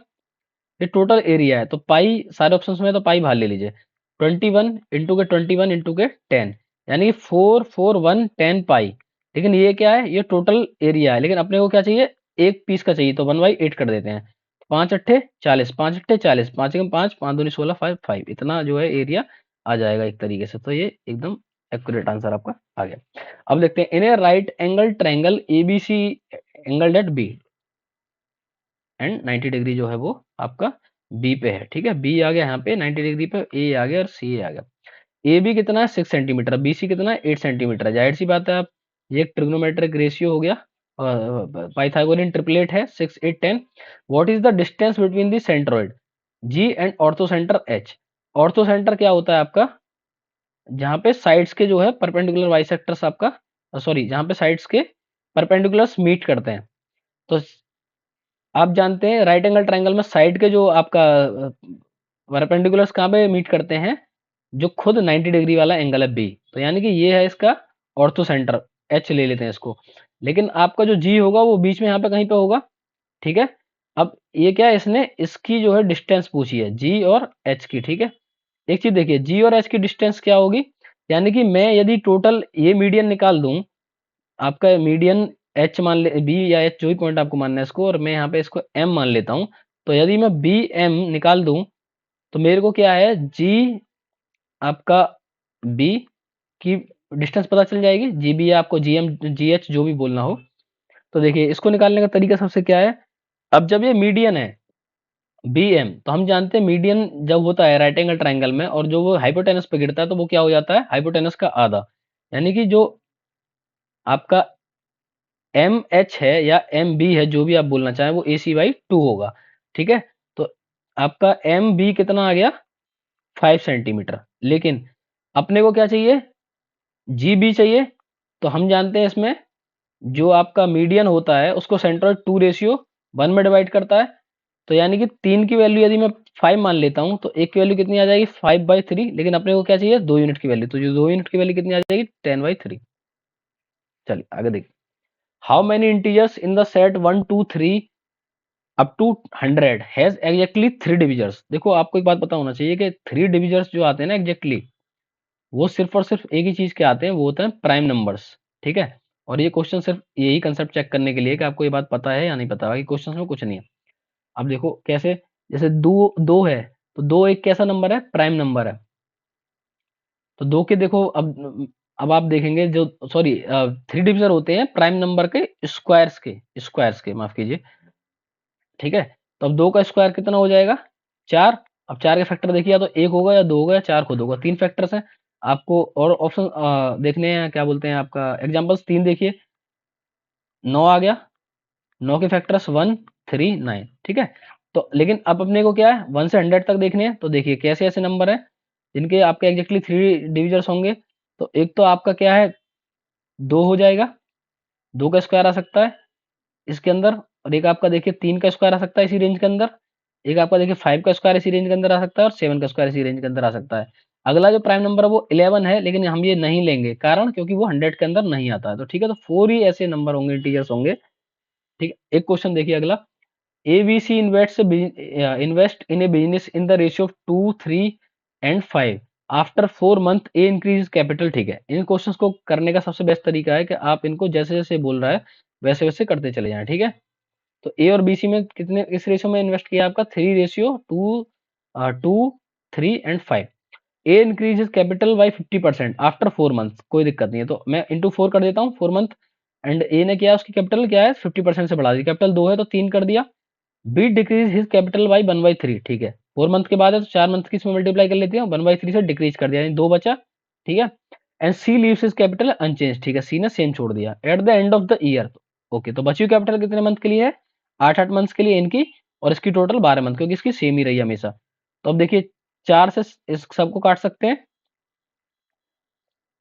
ये टोटल एरिया है तो पाई सारे ऑप्शंस में, तो पाई बाहर ले लीजिए, 21 इंटू के 10, यानी 4 4 1 10 पाई। लेकिन ये क्या है, ये टोटल एरिया है, लेकिन अपने को क्या चाहिए एक पीस का चाहिए, तो 1/8 कर देते हैं। 5 अट्ठे 40, 5 अट्ठे 40, 5 एकम 5, 5 दूनी 16, 5 5 इतना जो है एरिया आ जाएगा एक तरीके से। तो ये एकदम एक्यूरेट आंसर आपका आ गया। अब देखते हैं, in a right angle triangle ABC angle that B and 90 degree जो है वो आपका बी पे है। ठीक है, बी आ गया यहाँ पे 90 डिग्री पे, ए आ गया और सी आ गया। ए बी कितना है 6 सेंटीमीटर, बी सी कितना है 8 सेंटीमीटर है। जाहिर सी बात है, आप ये एक ट्रिग्नोमेट्रिक रेशियो हो गया, पाइथागोरियन ट्रिपलेट है 6 8 10। What is the distance between the centroid G and orthocentre H. Orthocentre क्या होता है आपका, जहाँ पे साइड्स के जो है परपेंडिकुलर बाइसेक्टर्स आपका, सॉरी जहाँ पे साइड्स के परपेंडिकुलर्स मीट करते हैं। तो आप जानते हैं राइट एंगल ट्रायंगल में साइड के जो आपका परपेंडिकुलर्स कहाँ पे मीट करते हैं, जो खुद 90 डिग्री वाला एंगल है बी, तो यानी कि ये है इसका ऑर्थो सेंटर, एच ले लेते हैं इसको। लेकिन आपका जो जी होगा वो बीच में यहाँ पे कहीं पे होगा। ठीक है, अब ये क्या है, इसने इसकी जो है डिस्टेंस पूछी है जी और एच की। ठीक है, एक चीज देखिए, जी और एच की डिस्टेंस क्या होगी, यानी कि मैं यदि टोटल ये मीडियन निकाल दूं, आपका मीडियन एच मान ले, बी या एच जो भी पॉइंट आपको मानना है इसको, और मैं यहाँ पे इसको एम मान लेता हूँ। तो यदि मैं बी एम निकाल दूं तो मेरे को क्या है, जी आपका बी की डिस्टेंस पता चल जाएगी, जी बी या आपको जी एम जी एच जो भी बोलना हो। तो देखिए इसको निकालने का तरीका सबसे क्या है, अब जब ये मीडियन है बी एम, तो हम जानते हैं मीडियन जब होता है राइट एंगल ट्राइंगल में और जो वो हाइपोटेनस पे गिरता है तो वो क्या हो जाता है हाइपोटेनस का आधा, यानी कि जो आपका एम एच है या एम बी है जो भी आप बोलना चाहें, वो ए सी बाई 2 होगा। ठीक है, तो आपका एम बी कितना आ गया 5 सेंटीमीटर। लेकिन अपने को क्या चाहिए, जी बी चाहिए। तो हम जानते हैं इसमें जो आपका मीडियन होता है उसको सेंट्रोइड 2:1 में डिवाइड करता है। तो यानी कि 3 की वैल्यू यदि मैं 5 मान लेता हूं तो एक की वैल्यू कितनी आ जाएगी 5/3। लेकिन अपने को क्या चाहिए 2 यूनिट की वैल्यू, तो जो 2 यूनिट की वैल्यू कितनी आ जाएगी 10/3। चलिए आगे देखिए, how many integers in the set 1 2 3 up to 100 has exactly 3 divisors. देखो आपको एक बात पता होना चाहिए कि 3 डिविजर्स जो आते हैं ना एग्जैक्टली, वो सिर्फ और सिर्फ एक ही चीज के आते हैं, वो होते हैं प्राइम नंबर्स। ठीक है, और ये क्वेश्चन सिर्फ यही कंसेप्ट चेक करने के लिए कि आपको ये बात पता है या नहीं पता, बाकी क्वेश्चन में कुछ नहीं है। अब देखो कैसे, जैसे दो दो है, तो दो एक कैसा नंबर है प्राइम नंबर है। तो दो के देखो अब आप देखेंगे जो, सॉरी 3 डिविजर होते हैं प्राइम नंबर के स्क्वायर्स के माफ कीजिए। ठीक है, तो अब 2 का स्क्वायर कितना हो जाएगा 4। अब 4 के फैक्टर देखिए, या तो 1 होगा या 2 होगा या 4 खुद होगा, 3 फैक्टर्स हैं आपको। और ऑप्शन देखने हैं, क्या बोलते हैं आपका एग्जांपल्स 3 देखिए, 9 आ गया, 9 के फैक्टर्स 1 3 9। ठीक है, तो लेकिन अब अपने को क्या है 1 से 100 तक देखने हैं, तो देखिए कैसे ऐसे नंबर है जिनके आपके एग्जैक्टली 3 डिविजर्स होंगे। तो एक तो आपका क्या है 2 हो जाएगा, 2 का स्क्वायर आ सकता है इसके अंदर। और एक आपका देखिए 3 का स्क्वायर आ सकता है इसी रेंज के अंदर। एक आपका देखिए 5 का स्क्वायर इसी रेंज के अंदर आ सकता है और 7 का स्क्वायर इसी रेंज के अंदर आ सकता है। अगला जो प्राइम नंबर है वो 11 है, लेकिन हम ये नहीं लेंगे, कारण क्योंकि वो 100 के अंदर नहीं आता है। तो ठीक है, तो 4 ही ऐसे नंबर होंगे, इंटीजर्स होंगे। ठीक है, एक क्वेश्चन देखिए अगला, ABC invest in A business in the ratio of 2 3 and 5 after 4 month A increase capital. ठीक है, इन क्वेश्चंस को करने का सबसे बेस्ट तरीका है कि आप इनको जैसे जैसे बोल रहा है वैसे वैसे करते चले जाएं, ठीक है। तो ए और बी सी में कितने, किस रेशियो में इन्वेस्ट किया आपका, 3:2, 3 and 5। A increase capital by 50% after 4 month, कोई दिक्कत नहीं है, तो मैं इंटू 4 कर देता हूँ 4 मंथ। एंड ए ने क्या है, उसकी कैपिटल क्या है 50% से बढ़ा दी, कैपिटल 2 है तो 3 कर दिया। Be decrease his capital by 1/3, ठीक है, 4 मंथ के बाद है तो 4 मंथ की इसमें मल्टीप्लाई कर लेते हैं, 1/3 से डिक्रीज कर दिया, यानी 2 बचा, ठीक है। And C leaves his capital unchange, ठीक है, सी ने सेम छोड़ दिया at the end of the year. Okay, तो बची हुई कैपिटल कितने मंथ के लिए है, 8-8 मंथ्स के लिए इनकी, और इसकी टोटल 12 मंथ, क्योंकि इसकी सेम ही रही हमेशा। तो अब देखिए 4 से इस सबको काट सकते हैं,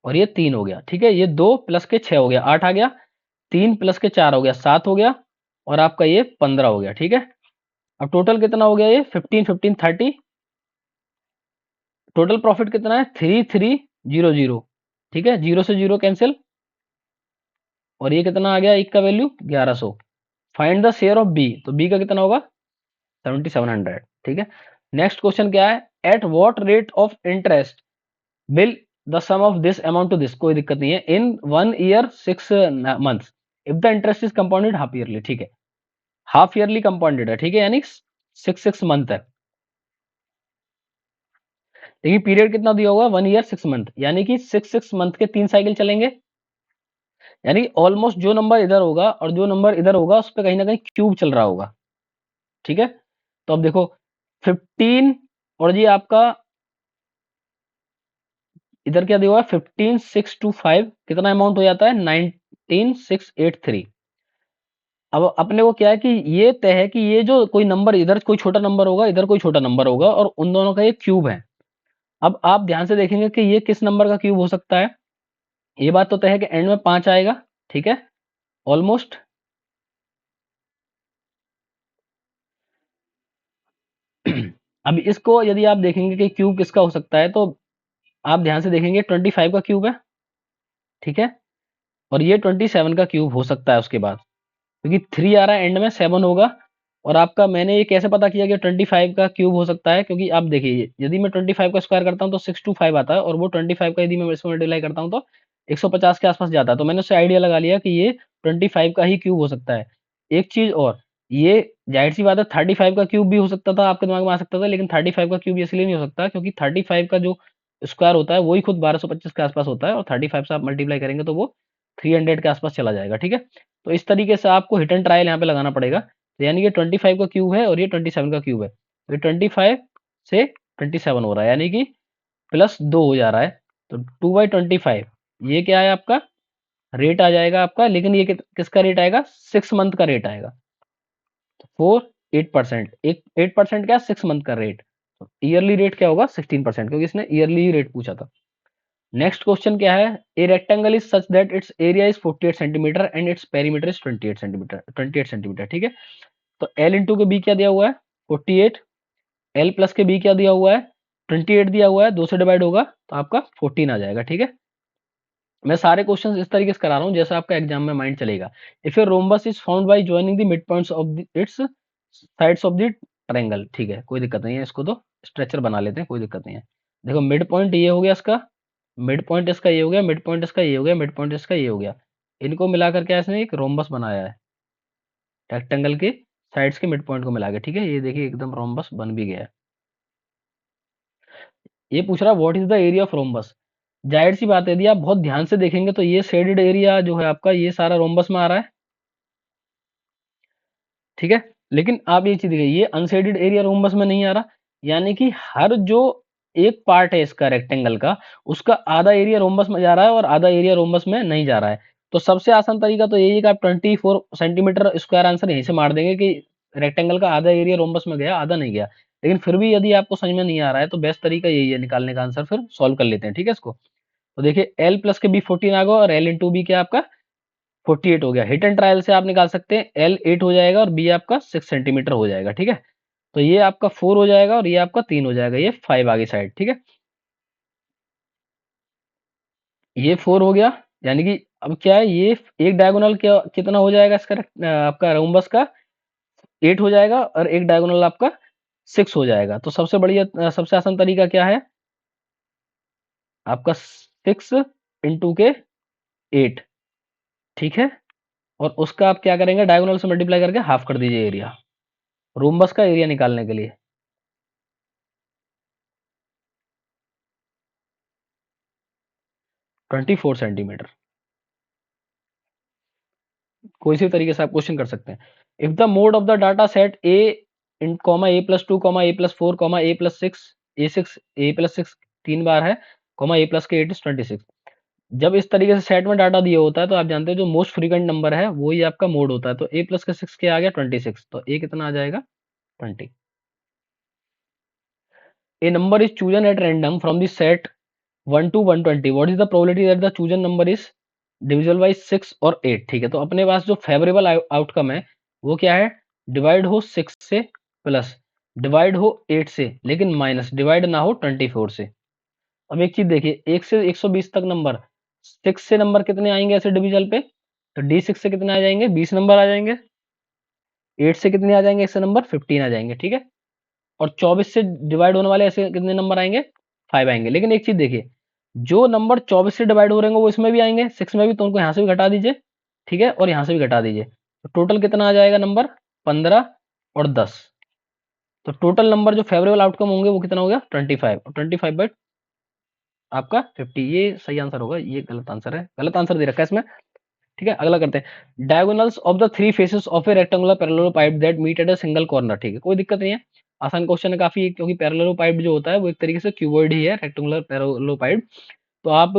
और ये 3 हो गया, ठीक है, ये 2 प्लस के 6 हो गया, 8 आ गया, 3 प्लस के 4 हो गया, 7 हो गया, और आपका ये 15 हो गया, ठीक है। अब टोटल कितना हो गया, ये 15 15 30, टोटल प्रॉफिट कितना है 3300, ठीक है, जीरो से जीरो कैंसिल, और ये कितना आ गया, एक का value 1100। Find the share of B, तो बी का कितना होगा 7700, ठीक है। नेक्स्ट क्वेश्चन क्या है, at what rate of interest will the sum of this amount to this, कोई दिक्कत नहीं है, in 1 year 6 months if the interest is compounded half yearly, ठीक है, हाफ ईयरली कंपाउंडेड है, ठीक है, यानी 6 6 मंथ है। देखिए पीरियड कितना दिया होगा, 1 ईयर 6 मंथ, यानी कि 6 6 मंथ के 3 साइकिल चलेंगे, यानी ऑलमोस्ट जो नंबर इधर होगा और जो नंबर इधर होगा उस पर कहीं ना कहीं क्यूब चल रहा होगा, ठीक है। तो अब देखो 15, और ये आपका इधर क्या दिया हुआ है 15,625, कितना अमाउंट हो जाता है 19,683। अब अपने को क्या है कि ये तय है कि ये जो कोई नंबर इधर कोई छोटा नंबर होगा, इधर कोई छोटा नंबर होगा, और उन दोनों का ये क्यूब है। अब आप ध्यान से देखेंगे कि ये किस नंबर का क्यूब हो सकता है, ये बात तो तय है कि एंड में 5 आएगा, ठीक है, ऑलमोस्ट। अब इसको यदि आप देखेंगे कि क्यूब किसका हो सकता है, तो आप ध्यान से देखेंगे 25 का क्यूब है, ठीक है, और ये 27 का क्यूब हो सकता है उसके बाद, क्योंकि 3 आ रहा है एंड में, 7 होगा। और आपका मैंने ये कैसे पता किया कि 25 का क्यूब हो सकता है, क्योंकि आप देखिए यदि मैं 25 का स्क्वायर करता हूँ तो 625 आता है, और वो 25 का यदि मैं इसमें मल्टीप्लाई करता हूँ तो 150 के आसपास जाता है, तो मैंने उससे आइडिया लगा लिया कि ये 25 का ही क्यूब हो सकता है। एक चीज और, ये जाहिर सी बात है 35 का क्यूब भी हो सकता था, आपके दिमाग में आ सकता था, लेकिन 35 का क्यूब इसलिए नहीं हो सकता क्योंकि 35 का जो स्क्वायर होता है वही खुद 1225 के आसपास होता है, और 35 से आप मल्टीप्लाई करेंगे तो वो 300 के आसपास चला जाएगा, ठीक है। तो इस तरीके से आपको हिट एंड ट्रायल यहाँ पे लगाना पड़ेगा, तो यानी कि 25 का क्यूब है और ये 27 का क्यूब है, तो ये 25 से 27 हो रहा है, यानी कि +2 हो जा रहा है, तो 2/25 ये क्या है आपका रेट आ जाएगा आपका, लेकिन ये किसका रेट आएगा 6 मंथ का रेट आएगा, तो 8%, एक 8% क्या 6 मंथ का रेट, तो ईयरली रेट क्या होगा 16%, क्योंकि इसने ईयरली रेट पूछा था। नेक्स्ट क्वेश्चन क्या है, a rectangle is such that it's area is 48 centimetre and its perimeter is 28 centimetre ठीक है। तो एल इंटू के बी क्या दिया हुआ है 48, एल प्लस के बी क्या दिया हुआ है 28 दिया हुआ है, 2 से डिवाइड होगा तो आपका 14 आ जाएगा, ठीक है। मैं सारे क्वेश्चंस इस तरीके से करा रहा हूँ जैसा आपका एग्जाम में माइंड चलेगा। If your rhombus is found by joining the mid points of its sides of the triangle, ठीक है, कोई दिक्कत नहीं है, इसको तो स्ट्रेचर बना लेते हैं, कोई दिक्कत नहीं है। देखो मिड पॉइंट ये हो गया इसका, मिड पॉइंट इसका ये हो गया, मिड पॉइंट इसका ये हो गया, मिड पॉइंट इसका ये हो गया, इनको मिलाकर के इसने एक रोम्बस बनाया है, रेक्टेंगल के साइड्स के मिड पॉइंट को मिला के, ठीक है, ये देखिए एकदम रोम्बस बन भी गया है। ये पूछ रहा है what is the area of rhombus, जाहिर सी बात है यदि आप बहुत ध्यान से देखेंगे तो ये शेडेड एरिया जो है आपका ये सारा रोम्बस में आ रहा है, ठीक है। लेकिन आप ये चीज देखिए ये अनशेडेड एरिया रोम्बस में नहीं आ रहा, यानी कि हर जो एक पार्ट है इसका रेक्टेंगल का, उसका आधा एरिया रोम्बस में जा रहा है और आधा एरिया रोम्बस में नहीं जा रहा है। तो सबसे आसान तरीका तो यही है कि आप 24 सेंटीमीटर स्क्वायर आंसर यहीं से मार देंगे कि रेक्टेंगल का आधा एरिया रोम्बस में गया आधा नहीं गया। लेकिन फिर भी यदि आपको समझ में नहीं आ रहा है तो बेस्ट तरीका यही है निकालने का आंसर, फिर सॉल्व कर लेते हैं, ठीक है इसको। तो देखिए एल प्लस के बी 14 आ गया और एल इंटू बी क्या आपका 48 हो गया, हिट एंड ट्रायल से आप निकाल सकते हैं, एल 8 हो जाएगा और बी आपका 6 सेंटीमीटर हो जाएगा, ठीक है। तो ये आपका 4 हो जाएगा और ये आपका 3 हो जाएगा, ये 5 आगे साइड, ठीक है। ये 4 हो गया, यानी कि अब क्या है ये एक डायगोनल क्या कितना हो जाएगा इसका आपका रोम्बस का 8 हो जाएगा और एक डायगोनल आपका 6 हो जाएगा। तो सबसे बढ़िया सबसे आसान तरीका क्या है आपका 6 इंटू के 8, ठीक है। और उसका आप क्या करेंगे, डायगोनल से मल्टीप्लाई करके हाफ कर दीजिए एरिया, रोम्बस का एरिया निकालने के लिए। 24 सेंटीमीटर। कोई सी तरीके से आप क्वेश्चन कर सकते हैं। If the mode of the data set A in comma A plus two comma A plus four comma A plus six, A plus six 3 बार है, कॉमा ए प्लस के 8 इज 26। जब इस तरीके से सेट में डाटा दिया होता है तो आप जानते हैं जो मोस्ट फ्रीक्वेंट नंबर है वो ही आपका मोड होता है। तो ए प्लस का 6 क्या आ गया, 26, तो ए कितना आ जाएगा, 20। A number is chosen at random from the set 1 to 120, what is the probability that the chosen number is divisible by 6 और 8। ठीक है, तो अपने पास जो फेवरेबल आउटकम है वो क्या है, डिवाइड हो 6 से, प्लस डिवाइड हो 8 से, लेकिन माइनस डिवाइड ना हो 24 से। अब एक चीज देखिए, 1 से 120 तक नंबर, 6 से नंबर कितने आएंगे ऐसे डिविजल पे, तो D6 से कितने आ जाएंगे, 20 नंबर आ जाएंगे। 8 से कितने आ जाएंगे ऐसे नंबर, 15 आ जाएंगे। ठीक है, और 24 से डिवाइड होने वाले ऐसे कितने नंबर आएंगे, 5 आएंगे। लेकिन एक चीज देखिए, जो नंबर 24 से डिवाइड हो रहे हैं वो इसमें भी आएंगे, 6 में भी, तो उनको यहाँ से भी घटा दीजिए। ठीक है, और यहाँ से भी घटा दीजिए, तो टोटल कितना आ जाएगा नंबर, 15 और 10। तो टोटल नंबर जो फेवरेबल आउटकम होंगे वो कितना हो गया, 25, और 25 बाई आपका 50, ये सही आंसर होगा, ये गलत आंसर है, गलत आंसर दे रखा है इसमें। ठीक है, अगला करते हैं, diagonals of the three faces of a rectangular parallelepiped that meet at a single corner. ठीक है, कोई दिक्कत नहीं है, आसान क्वेश्चन है काफी, क्योंकि पैरेललोपाइड जो होता है वो एक तरीके से क्यूबॉइड ही है, रेक्टेंगुलर पैरेललोपाइड। तो आप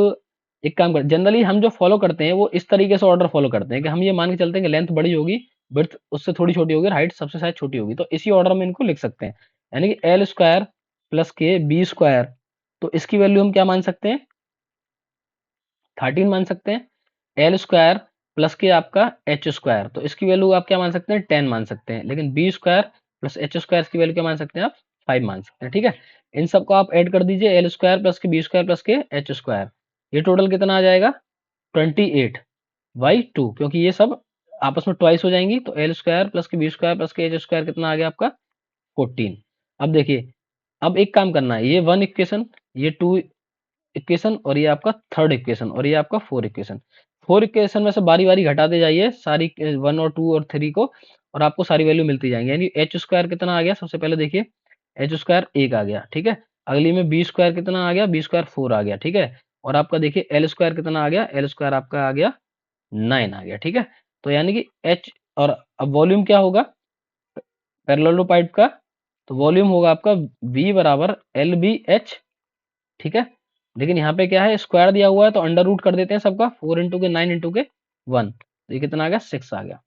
एक काम कर, जनरली हम जो फॉलो करते हैं वो इस तरीके से ऑर्डर फॉलो करते हैं कि हम ये मान के चलते हैं कि लेंथ बड़ी होगी, ब्रेड्थ उससे थोड़ी छोटी होगी, हाइट सबसे शायद छोटी होगी, तो इसी ऑर्डर में इनको लिख सकते हैं। यानी कि एल स्क्वायर प्लस के बी स्क्वायर, तो इसकी वैल्यू हम क्या मान सकते हैं, 13 मान सकते हैं। एल स्क्वायर प्लस के आपका एच स्क्वायर, तो इसकी वैल्यू आप क्या मान सकते हैं, 10 मान सकते हैं। लेकिन B square plus H square की वैल्यू क्या मान सकते हैं आप, 5 मान सकते हैं। ठीक है, इन सबको आप ऐड कर दीजिए, एल स्क्वायर प्लस के बी स्क्वायर प्लस के एच स्क्वायर, ये टोटल कितना आ जाएगा, 28/2, क्योंकि ये सब आपस में ट्वाइस हो जाएंगी। तो एल स्क्वायर प्लस के बी स्क्वायर प्लस के एच स्क्वायर कितना आ गया आपका, 14। अब देखिए, अब एक काम करना है, ये 1 इक्वेशन, ये 2 इक्वेशन, और ये आपका 3rd इक्वेशन, और ये आपका 4 इक्वेशन। 4 इक्वेशन में से बारी बारी घटाते जाइए सारी 1 और 2 और 3 को, और आपको सारी वैल्यू मिलती जाएंगी। यानी एच स्क्वायर कितना आ गया, सबसे पहले देखिए, एच स्क्वायर 1 आ गया। ठीक है, अगली में बी स्क्वायर कितना आ गया, बी स्क्वायर 4 आ गया। ठीक है, और आपका देखिए एल स्क्वायर कितना आ गया, एल स्क्वायर आपका आ गया 9 आ गया। ठीक है, तो यानी कि एच, और अब वॉल्यूम क्या होगा पैरेललोपाइड का, तो वॉल्यूम होगा आपका V बराबर एल बी एच। ठीक है, लेकिन यहाँ पे क्या है, स्क्वायर दिया हुआ है तो अंडर रूट कर देते हैं सबका, 4 इंटू के 9 इंटू के 1, तो ये कितना आ गया, 6 आ गया।